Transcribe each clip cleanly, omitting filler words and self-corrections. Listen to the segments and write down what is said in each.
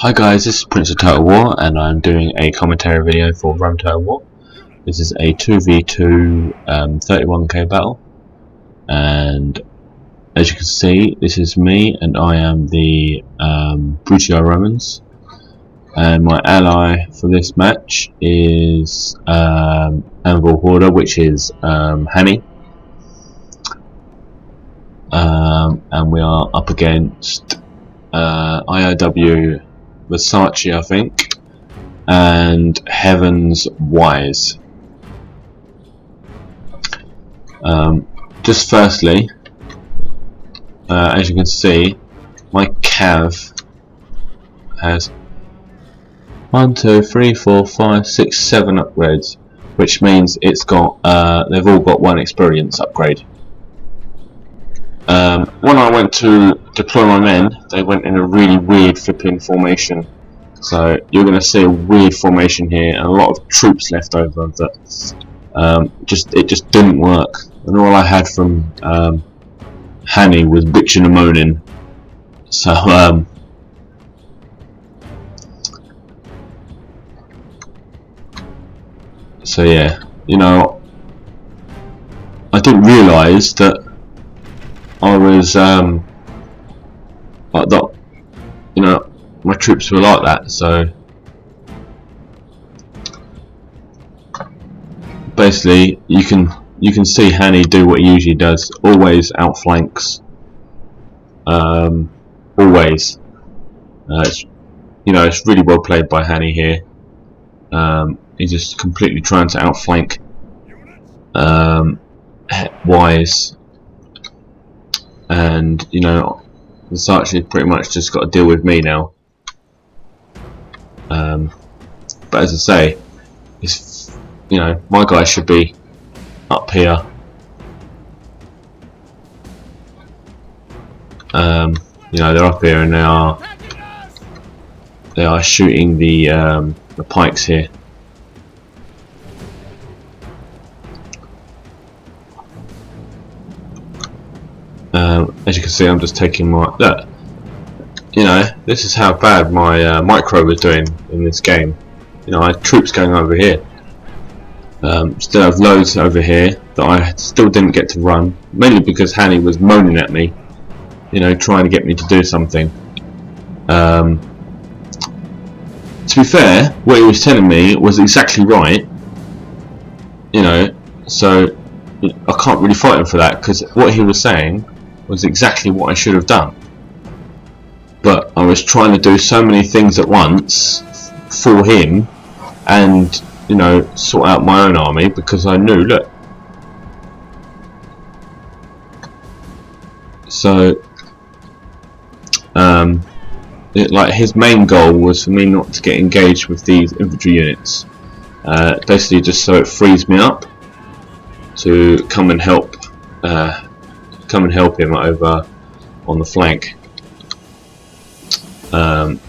Hi guys, this is Prince of Total War and I'm doing a commentary video for Rome Total War. This is a 2v2 31k battle, and as you can see this is me and I am the Brutio Romans, and my ally for this match is Anvil Hoarder, which is Hanni, and we are up against IOW Versace, I think, and Heaven's Wise. Just firstly, as you can see, my cav has 1, 2, 3, 4, 5, 6, 7 upgrades, which means it's got they've all got 1 experience upgrade. When I went to deploy my men, they went in a really weird flipping formation. So you're going to see a weird formation here, and a lot of troops left over that it just didn't work. And all I had from Hanni was bitching and moaning. So yeah, you know, I didn't realise that I was like that, you know, my troops were like that. So basically you can see Hanni do what he usually does, always outflanks, always. It's, you know, it's really well played by Hanni here. He's just completely trying to outflank Wise, and you know, it's actually pretty much just got to deal with me now. But as I say, it's, you know, my guys should be up here. You know, they're up here and they are shooting the pikes here. As you can see, I'm just taking my look. You know, this is how bad my micro was doing in this game. You know, I had troops going over here. Still have loads over here that I still didn't get to run, mainly because Hanni was moaning at me, you know, trying to get me to do something. To be fair, what he was telling me was exactly right, you know, so I can't really fight him for that, because what he was saying was exactly what I should have done. But I was trying to do so many things at once for him, and you know, sort out my own army, because I knew, look, so like his main goal was for me not to get engaged with these infantry units, basically just so it frees me up to come and help him over on the flank.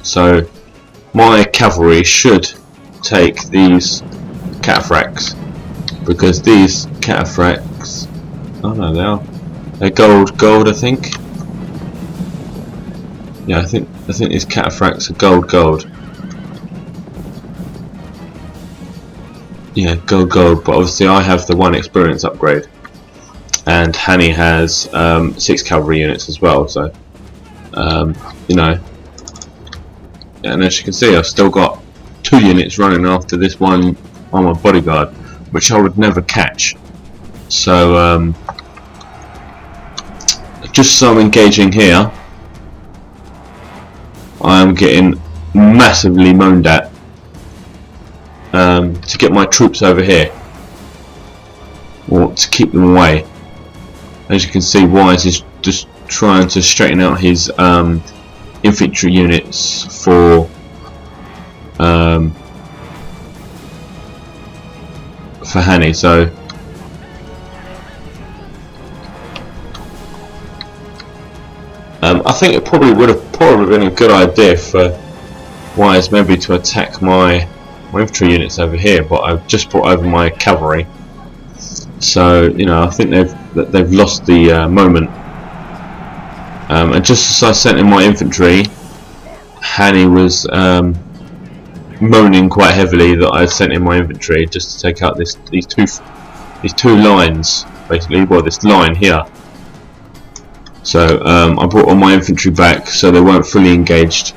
So my cavalry should take these cataphracts, because these cataphracts, oh no, they're gold I think. Yeah, I think these cataphracts are gold. Yeah, gold, but obviously I have the 1 experience upgrade, and Hanni has 6 cavalry units as well, so you know, and as you can see, I've still got 2 units running after this one on my bodyguard, which I would never catch. So just so I'm engaging here, I am getting massively moaned at to get my troops over here, or to keep them away. As you can see, Wise is just trying to straighten out his infantry units for Hanni. So I think it probably would have been a good idea for Wise maybe to attack my infantry units over here, but I've just brought over my cavalry. So you know, I think they've lost the moment. And just as I sent in my infantry, Hanni was moaning quite heavily that I sent in my infantry just to take out these two lines, basically. Well, this line here. So I brought all my infantry back so they weren't fully engaged.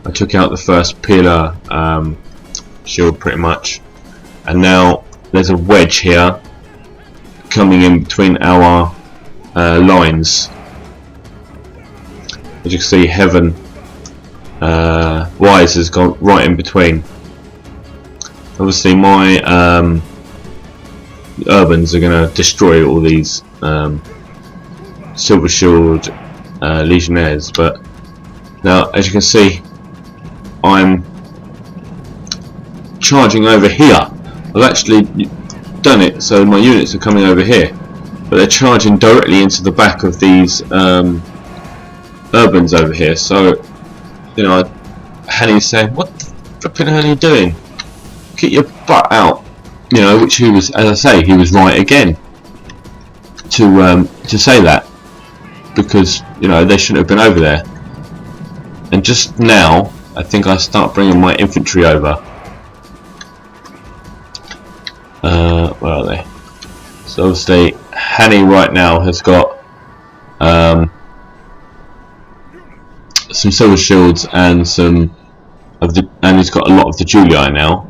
I took out the first pillar shield pretty much, and now there's a wedge here coming in between our lines. As you can see, Heaven Wise has gone right in between. Obviously my urbans are going to destroy all these Silver Shield Legionnaires, but now as you can see I'm charging over here. I've actually done it so my units are coming over here, but they're charging directly into the back of these urbans over here. So you know, Hanni's saying, what the flipping hell are you doing? Get your butt out. You know, which he was, as I say, he was right again to say that, because you know they shouldn't have been over there. And just now I think I start bringing my infantry over. Where are they? So obviously Hanni right now has got some silver shields and some of the, and he's got a lot of the Julii now.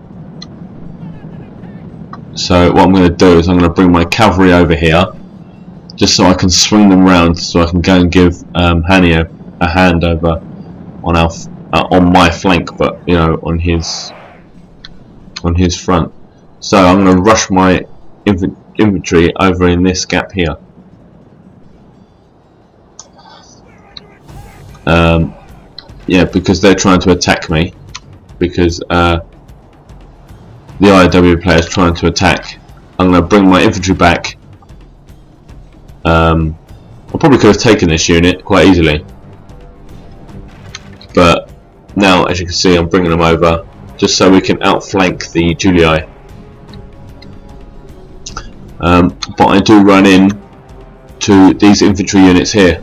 So what I'm going to do is I'm going to bring my cavalry over here, just so I can swing them round, so I can go and give Hanni a hand over on our on my flank, but you know, on his front. So I'm going to rush my infantry over in this gap here. Yeah, because they're trying to attack me, because the IW player is trying to attack. I'm going to bring my infantry back. I probably could have taken this unit quite easily, but now as you can see I'm bringing them over just so we can outflank the Julii. But I do run in to these infantry units here.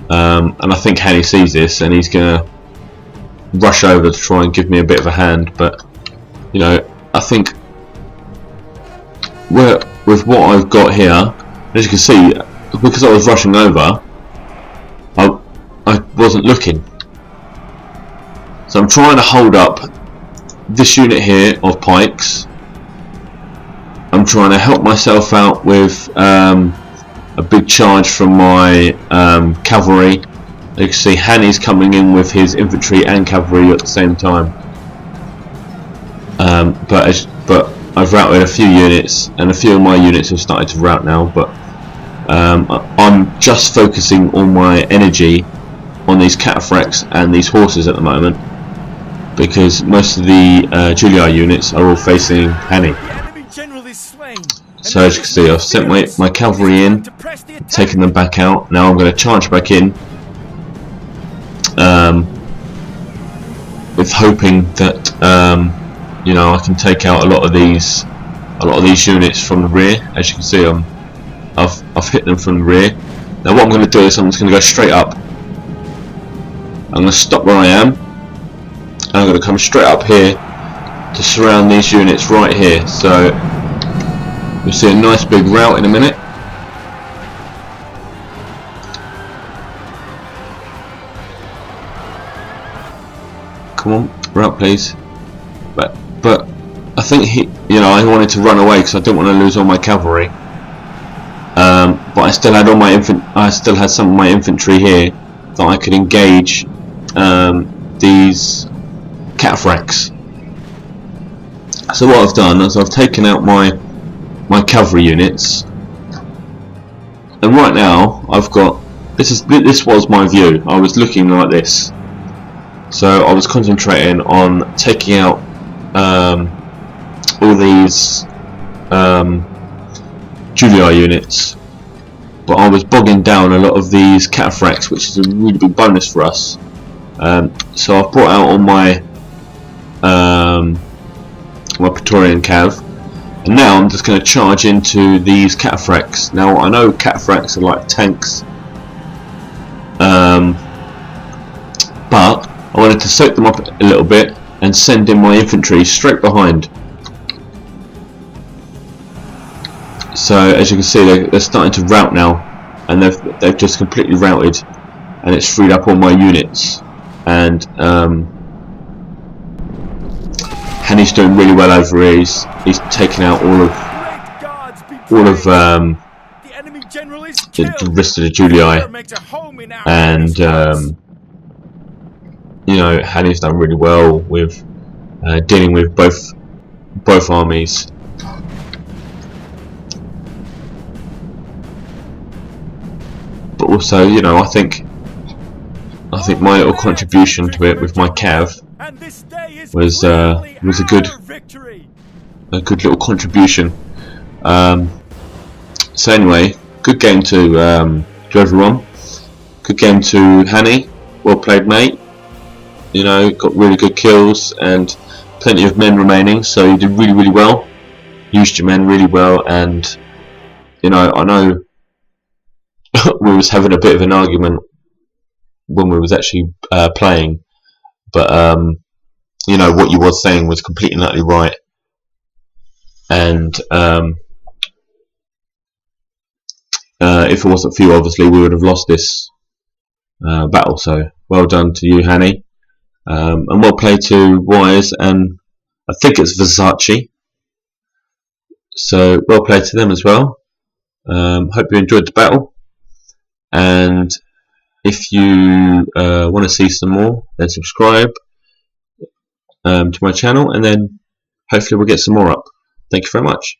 And I think Hanni sees this and he's going to rush over to try and give me a bit of a hand, but you know, I think with what I've got here, as you can see, because I was rushing over, I wasn't looking. So I'm trying to hold up this unit here of pikes. I'm trying to help myself out with a big charge from my cavalry. You can see Hanni's coming in with his infantry and cavalry at the same time. But I've routed a few units, and a few of my units have started to rout now. But I'm just focusing all my energy on these cataphracts and these horses at the moment, because most of the Julii units are all facing Hanni. So as you can see, I've sent my cavalry in, taken them back out. Now I'm going to charge back in, with hoping that you know, I can take out a lot of these units from the rear. As you can see, I've hit them from the rear. Now what I'm going to do is I'm just going to go straight up. I'm going to stop where I am, and I'm going to come straight up here to surround these units right here. So you'll see a nice big rout in a minute. Come on, rout please. But I think you know, I wanted to run away because I didn't want to lose all my cavalry. But I still had all my I still had some of my infantry here that I could engage these cataphracts. So what I've done is I've taken out my cavalry units, and right now I've got this was my view. I was looking like this, so I was concentrating on taking out all these Julii units, but I was bogging down a lot of these cataphracts, which is a really big bonus for us. So I've brought out all my my Praetorian cav, and now I'm just going to charge into these cataphracts. Now I know cataphracts are like tanks, I wanted to soak them up a little bit and send in my infantry straight behind. So as you can see, they're starting to rout now, and they've just completely routed, and it's freed up all my units. And Hanni's doing really well over here. He's taken out all of the rest of the Julii, and you know, Hanni's done really well with dealing with both armies. But also, you know, I think my little contribution to it with my cav was a good little contribution. So anyway, good game to everyone. Good game to Hanni. Well played, mate. You know, got really good kills and plenty of men remaining, so you did really well. Used your men really well, and you know, I know we was having a bit of an argument when we was actually playing, but you know, what you was saying was completely and utterly right. And if it wasn't for you, obviously we would have lost this battle. So well done to you, Hanni, and well played to Wise, and I think it's Versace. So well played to them as well. Hope you enjoyed the battle, and if you want to see some more, then subscribe to my channel, and then hopefully we'll get some more up. Thank you very much.